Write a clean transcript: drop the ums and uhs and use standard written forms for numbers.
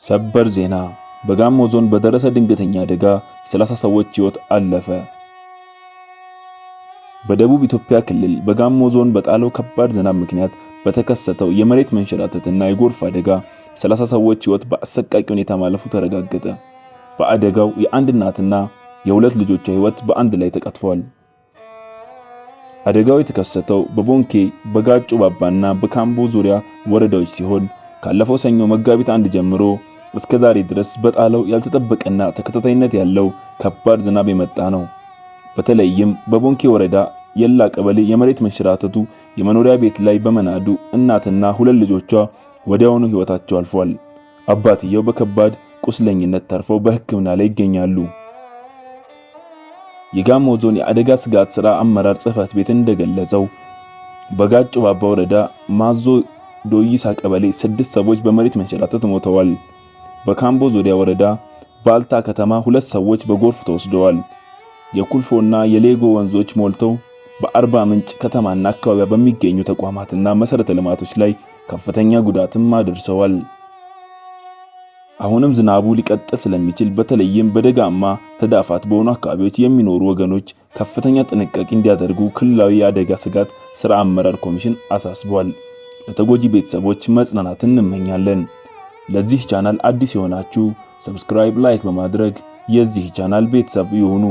ሰበር ዜና በጋሞ ዞን በደረሰ ድንገተኛ አደጋ 30 ሰዎች ሕይወት አለፈ። በደቡብ ኢትዮጵያ ክልል በጋሞ ዞን በጣለው ከባድ ዝናብ ምክንያት በተከሰተው የመሬት መንሸራተትና የጎርፍ አደጋ 30 ሰዎች ሕይወት በአሰቃቂ ሁኔታ ማለፉ ተረጋገጠ። በአደጋው የአንድ እናትና የሁለት ልጆቿ ሕይወት በአንድ ላይ ተቀጥፏል። አደጋው የተከሰተው በቦንኬ በጋጮ ባባና በካምቦ ዙሪያ ወረዳዎች ሲሆን ካለፈው ሰኞ መጋቢት 1 ጀምሮ እስከ ዛሬ ድረስ በጣለው ያልተጠበቀና ተከታታይነት ያለው ከባድ ዝናብ የመጣ ነው። በተለይም በቦንኬ ወረዳ የላ ቀበሌ የመሬት መንሸራተቱ የመኖሪያ ቤት ላይ በመናዱ እናትና ሁለት ልጆቿ ወዲያውኑ ሕይወታቸው አልፏል። አባትየው በከባድ ቁስለኝነት ተርፈው በሕክምና ላይ ይገኛሉ። የጋሞ ዞን የአደጋ ስጋት ሥራ አመራር ጽሕፈት ቤት እንደገለጸው በጋጮ ባባ ወረዳ ማዞ ዶይሳ ቀበሌ 6 ሰዎች በመሬት መንሸራተት ሞተዋል። በካምቦ ዙሪያ ወረዳ ባልታ ከተማ 2 ሰዎች በጎርፍ ተወስደዋል። የኩልፎና የሌጎ ወንዞች ሞልተው በአርባ ምንጭ ከተማና አካባቢያ በሚገኙ ተቋማትና መሰረተ ልማቶች ላይ ከፍተኛ ጉዳትም አድርሰዋል። አሁንም ዝናቡ ሊቀጥል ስለሚችል በተለይም በደጋማ ተዳፋት በሆኑ አካባቢዎች የሚኖሩ ወገኖች ከፍተኛ ጥንቃቄ እንዲያደርጉ ክልላዊ የአደጋ ስጋት ሥራ አመራር ኮሚሽን አሳስቧል። ለተጎጂ ቤተሰቦች መጽናናትን እንመኛለን። ለዚህ ቻናል አዲስ የሆናችሁ ሰብስክራይብ፣ ላይክ በማድረግ የዚህ ቻናል ቤተሰብ ይሁኑ።